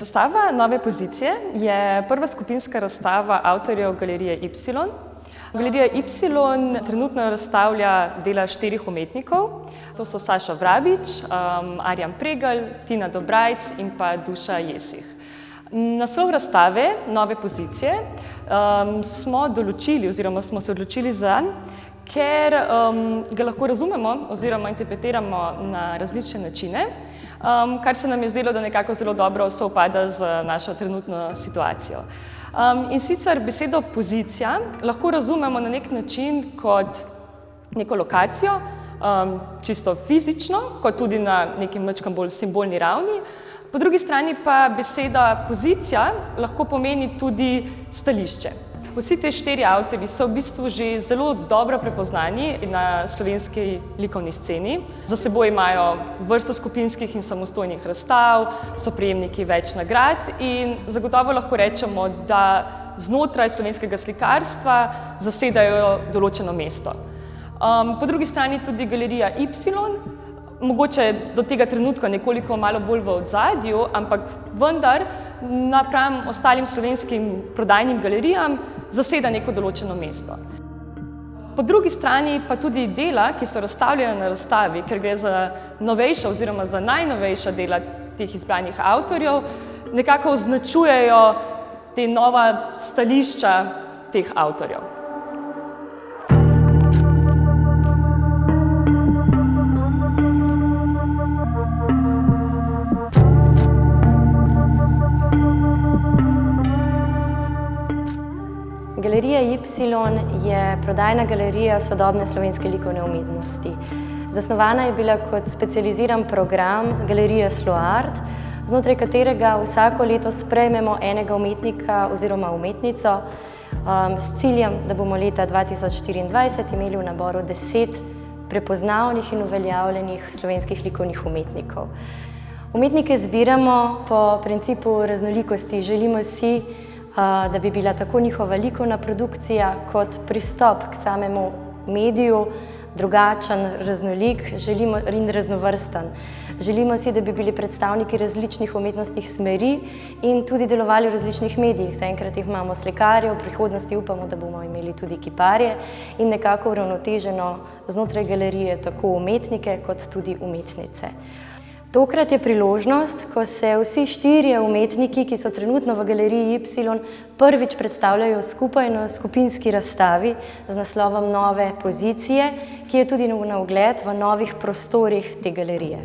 Razstava Nove pozicije je prva skupinska razstava avtorjev Galerije Y. Galerija Y trenutno razstavlja dela 4 umetnikov. To so Saša Vrabič, Arjan Pregelj, Tina Dobrajc in pa Duša Jesih. Naslov razstave Nove pozicije smo določili oziroma smo se odločili zanj, ker ga lahko razumemo oziroma interpretiramo na različne načine, kar se nam je zdelo, da nekako zelo dobro sovpada z našo trenutno situacijo. In sicer besedo pozicija lahko razumemo na nek način kot neko lokacijo, čisto fizično, kot tudi na neki majčkeno bolj simbolni ravni. Po drugi strani pa beseda pozicija lahko pomeni tudi stališče. Vsi te 4 avtorji so v bistvu že zelo dobro prepoznani na slovenski likovni sceni. Za seboj imajo vrsto skupinskih in samostojnih razstav, so prejemniki več nagrad in zagotovo lahko rečemo, da znotraj slovenskega slikarstva zasedajo določeno mesto. Po drugi strani tudi Galerija Y, mogoče do tega trenutka nekoliko malo bolj v ozadju, ampak vendar napram ostalim slovenskim prodajnim galerijam zaseda neko določeno mesto. Po drugi strani pa tudi dela, ki so razstavljena na razstavi, ker gre za novejša oziroma za najnovejša dela teh izbranih avtorjev, nekako označujejo te nova stališča teh avtorjev. Galerija Y je prodajna galerija sodobne slovenske likovne umetnosti. Zasnovana je bila kot specializiran program Galerije Sloart, znotraj katerega vsako leto sprejmemo enega umetnika oziroma umetnico s ciljem, da bomo leta 2024 imeli v naboru 10 prepoznavnih in uveljavljenih slovenskih likovnih umetnikov. Umetnike zbiramo po principu raznolikosti. Želimo si, da bi bila tako njihova likovna produkcija kot pristop k samemu mediju drugačen, raznolik in raznovrsten. Želimo si, da bi bili predstavniki različnih umetnostnih smeri in tudi delovali v različnih medijih. Zaenkrat jih imamo slikarje, v prihodnosti upamo, da bomo imeli tudi kiparje in nekako uravnoteženo znotraj galerije tako umetnike kot tudi umetnice. Tokrat je priložnost, ko se vsi 4 umetniki, ki so trenutno v Galeriji Y, prvič predstavljajo skupaj na skupinski razstavi z naslovom Nove pozicije, ki je tudi na ogled v novih prostorih te galerije.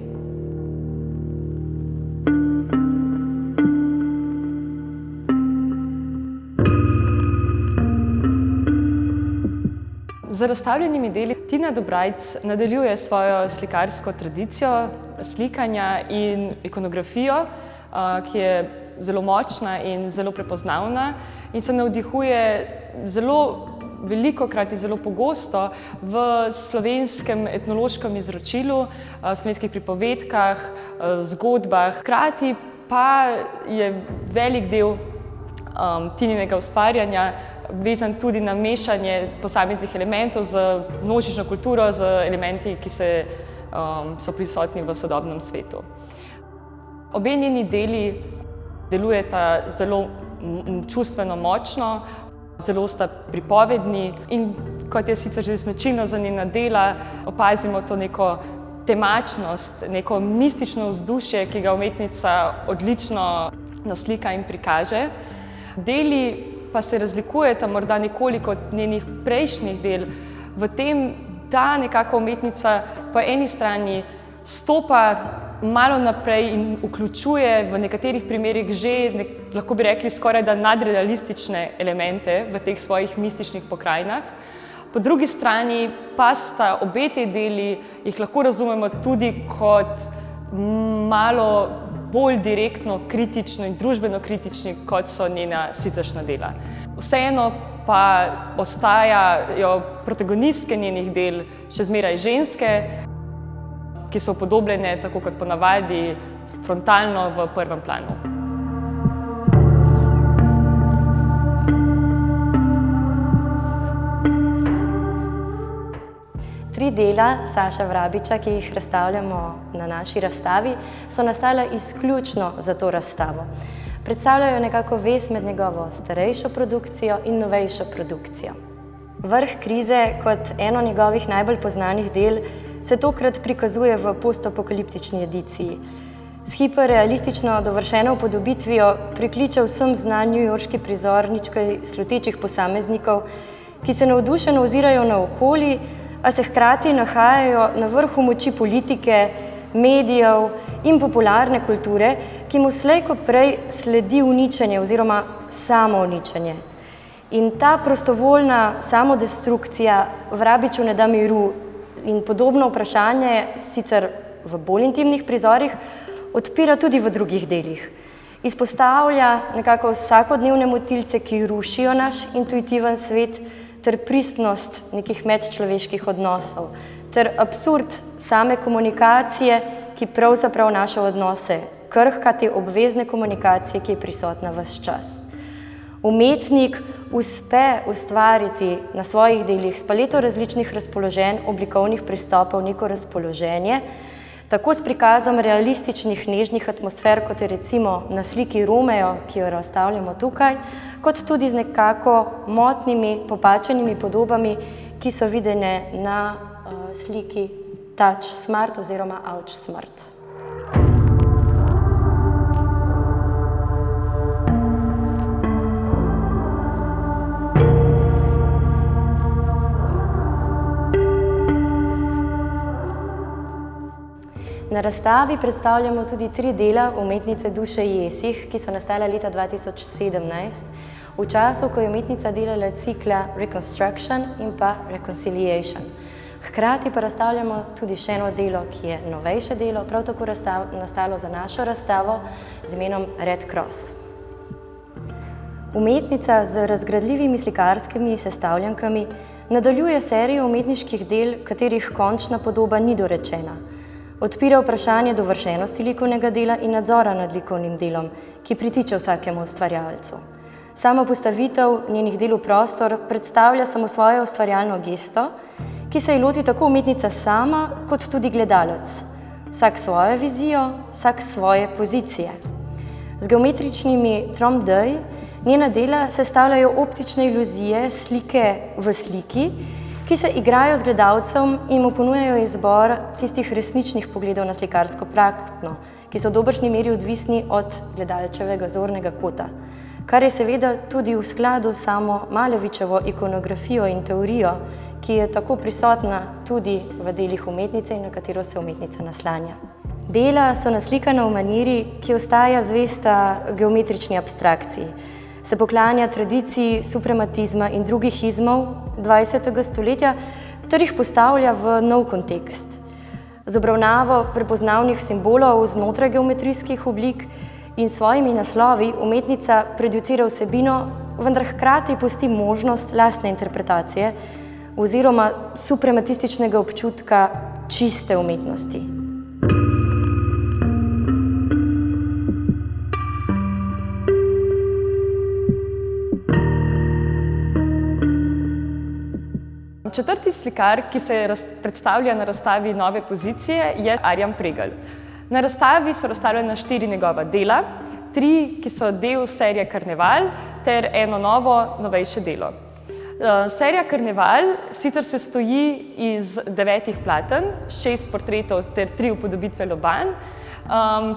Z razstavljenimi deli Tina Dobrajc nadaljuje svojo slikarsko tradicijo slikanja in ikonografijo, ki je zelo močna in zelo prepoznavna in se navdihuje zelo velikokrat in zelo pogosto v slovenskem etnološkem izročilu, slovenskih pripovedkah, zgodbah. Hkrati pa je velik del Tininega ustvarjanja vezan tudi na mešanje posameznih elementov z množično kulturo, z elementi, ki so prisotni v sodobnem svetu. Obe njeni deli delujeta zelo čustveno močno, zelo sta pripovedni in kot je sicer že značilno za njena dela, opazimo to neko temačnost, neko mistično vzdušje, ki ga umetnica odlično naslika in prikaže. Deli pa se razlikujeta morda nekoliko od njenih prejšnjih del v tem, da nekako umetnica po eni strani stopa malo naprej in vključuje v nekaterih primerih že, lahko bi rekli, skorajda nadrealistične elemente v teh svojih mističnih pokrajinah. Po drugi strani pa sta obe te deli, jih lahko razumemo tudi kot malo bolj direktno kritično in družbeno kritični, kot so njena siceršnja dela. Vseeno pa ostajajo protagonistke njenih del še zmeraj ženske, ki so upodobljene, tako kot ponavadi, frontalno v prvem planu. Tri dela Saša Vrabiča, ki jih razstavljamo na naši razstavi, so nastala izključno za to razstavo. predstavljajo nekako vez med njegovo starejšo produkcijo in novejšo produkcijo. Vrh krize kot eno njegovih najbolj poznanih del se tokrat prikazuje v postapokaliptični ediciji. S hiperrealistično dovršeno upodobitvijo prikliče vsem znan newyorški prizor ničkaj slutečih posameznikov, ki se navdušeno ozirajo naokoli, a se hkrati nahajajo na vrhu moči politike, medijev in popularne kulture, ki mu slej ko prej sledi uničenje oziroma samouničenje. In ta prostovoljna samodestrukcija vrabiču ne da miru in podobno vprašanje, sicer v bolj intimnih prizorih, odpira tudi v drugih delih. Izpostavlja nekako vsakodnevne motilce, ki rušijo naš intuitiven svet, ter pristnost nekih medčloveških odnosov, ter absurd same komunikacije, ki pravzaprav naše odnose krhka, te obvezne komunikacije, ki je prisotna ves čas. Umetnik uspe ustvariti na svojih delih s paleto različnih razpoloženj, oblikovnih pristopov neko razpoloženje, tako s prikazom realističnih nežnih atmosfer, kot je recimo na sliki Romeo, ki jo razstavljamo tukaj, kot tudi z nekako motnimi, popačenimi podobami, ki so videne na sliki Touch Smart oziroma Ouch Smart. Na razstavi predstavljamo tudi 3 dela umetnice Duše Jesih, ki so nastala leta 2017, v času, ko je umetnica delala cikla Reconstruction in pa Reconciliation. Hkrati pa razstavljamo tudi še eno delo, ki je novejše delo, prav tako nastalo za našo razstavo z imenom Red Cross. Umetnica z razgradljivimi slikarskimi sestavljankami nadaljuje serijo umetniških del, katerih končna podoba ni dorečena. Odpira vprašanje dovršenosti likovnega dela in nadzora nad likovnim delom, ki pritiče vsakemu ustvarjalcu. Sama postavitev njenih del v prostor predstavlja samo svojo ustvarjalno gesto, ki se ji loti tako umetnica sama, kot tudi gledalec. Vsak svojo vizijo, vsak svoje pozicije. Z geometričnimi trompe-l'œil njena dela sestavljajo optične iluzije slike v sliki, ki se igrajo z gledalcem in mu ponujajo izbor tistih resničnih pogledov na slikarsko prakso, ki so v dobršni meri odvisni od gledalčevega zornega kota, kar je seveda tudi v skladu s samo Malevičevo ikonografijo in teorijo, ki je tako prisotna tudi v delih umetnice in na katero se umetnica naslanja. Dela so naslikana v maniri, ki ostaja zvesta geometrični abstrakciji, se poklanja tradiciji suprematizma in drugih izmov 20. stoletja ter jih postavlja v nov kontekst. Z obravnavo prepoznavnih simbolov znotraj geometrijskih oblik in svojimi naslovi umetnica producira vsebino, vendar hkrati pusti možnost lastne interpretacije oziroma suprematističnega občutka čiste umetnosti. Četrti slikar, ki se predstavlja na razstavi Nove pozicije, je Arjan Pregl. Na razstavi so razstavljena 4 njegova dela, 3, ki so del serije Karneval, ter eno novo, novejše delo. Serija Karneval sicer se stoji iz 9 platen, 6 portretov ter 3 upodobitve lobanj.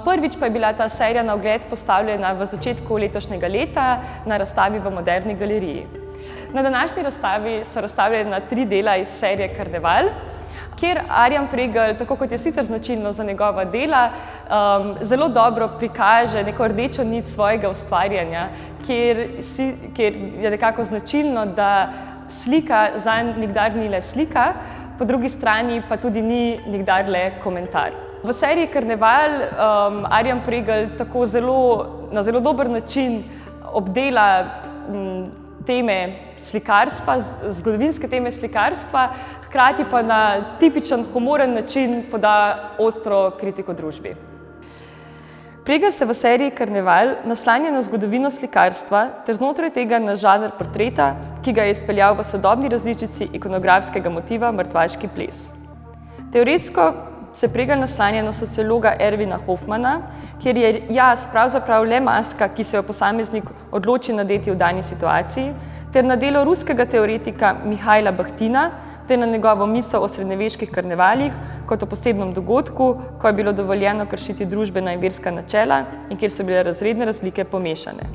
Prvič pa je bila ta serija na ogled postavljena v začetku letošnjega leta na razstavi v Moderni galeriji. Na današnji razstavi so razstavljena 3 dela iz serije Karneval, kjer Arjan Pregl, tako kot je sicer značilno za njegova dela, zelo dobro prikaže neko rdečo nit svojega ustvarjanja, kjer je nekako značilno, da slika zanj nikdar ni le slika, po drugi strani pa tudi ni nikdar le komentar. V seriji Karneval Arjan Pregl tako na zelo dober način obdela teme slikarstva, zgodovinske teme slikarstva, hkrati pa na tipičen humoren način poda ostro kritiko družbi. Pregl se v seriji Karneval naslanja na zgodovino slikarstva ter znotraj tega na žanr portreta, ki ga je izpeljal v sodobni različici ikonografskega motiva Mrtvaški ples. Teoretsko se Pregl naslanja na sociologa Ervina Hofmana, kjer je jaz pravzaprav le maska, ki se jo posameznik odloči nadeti v dani situaciji, ter na delo ruskega teoretika Mihajla Bahtina, ter na njegovo misel o srednjeveških karnevalih kot o posebnem dogodku, ko je bilo dovoljeno kršiti družbena in verska načela in kjer so bile razredne razlike pomešane.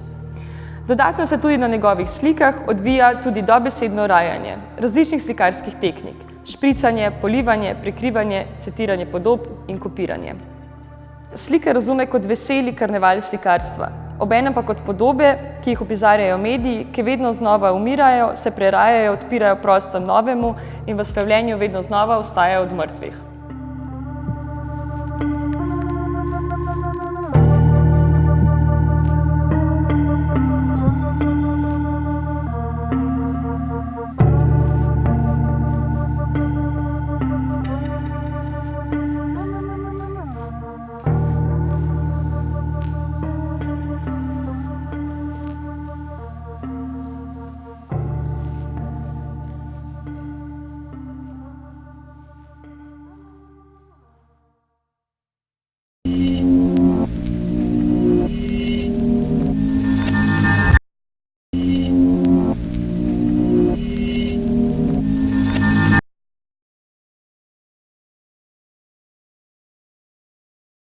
Dodatno se tudi na njegovih slikah odvija tudi dobesedno rajanje različnih slikarskih tehnik, špricanje, polivanje, prekrivanje, citiranje podob in kopiranje. Slike razume kot veseli karneval slikarstva, obenem pa kot podobe, ki jih uprizarjajo mediji, ki vedno znova umirajo, se prerajajo, odpirajo prostor novemu in v slavljenju vedno znova vstajajo od mrtvih.